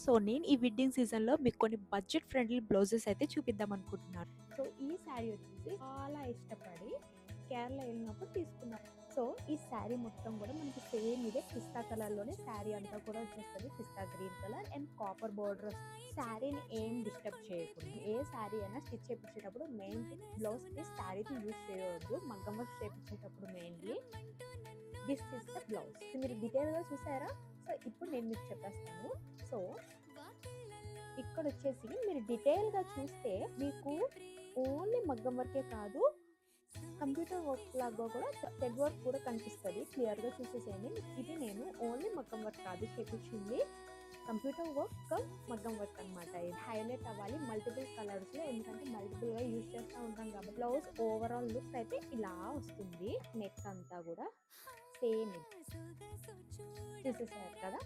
So నేను ఈ wedding సీజన్‌లో మీకు కొన్ని బడ్జెట్ ఫ్రెండ్లీ బ్లౌజెస్ అయితే చూపిద్దాం అనుకుంటున్నాను. సో ఈ శారీ వచ్చేసి చాలా ఇష్టపడి కేరళ వెళ్ళినప్పుడు తీసుకున్నాను. సో ఈ శారీ మొత్తం కూడా మనకి సేమ్ ఇదే పిస్తా కలర్‌లోనే శారీ అంతా కూడా వచ్చేస్తది. పిస్తా green colour and copper border వస్తుంది. శారీని ఏం డిస్టర్బ్ చేయకుండా ఏ శారీ అయినా స్టిచ్ చేపించేటప్పుడు మెయిన్ థింగ్ బ్లౌజ్ పీస్ శారీకి యూజ్ చేయవద్దు. మగ్గం వర్క్ చేపించేటప్పుడు mainly this is the blouse. మీరు డీటెయిల్‌గా చూసారా? సో ఇప్పుడు నేను మీకు చెప్పేస్తాను. సో ఇక్కడ వచ్చేసి మీరు డీటెయిల్‌గా చూస్తే మీకు ఓన్లీ మగ్గం వర్కే కాదు, కంప్యూటర్ వర్క్ లాగా కూడా థ్రెడ్ వర్క్ కూడా కనిపిస్తది. క్లియర్‌గా చూసేసేయండి. ఇది నేను ఓన్లీ మగ్గం వర్క్ కాదు చేపించింది. కంప్యూటర్ వర్క్ కమ్ మగ్గం వర్క్ అనమాట. ఇది హైలైట్ అవ్వాలి మల్టిపుల్ కలర్స్‌లో, ఎందుకంటే మల్టిపుల్‌గా యూజ్ చేస్తూ ఉంటాం కాబట్టి. బ్లౌజ్ ఓవరాల్ లుక్ అయితే ఇలా వస్తుంది. నెక్ అంతా కూడా సేమ్ ఇది. చూసేసారు కదా?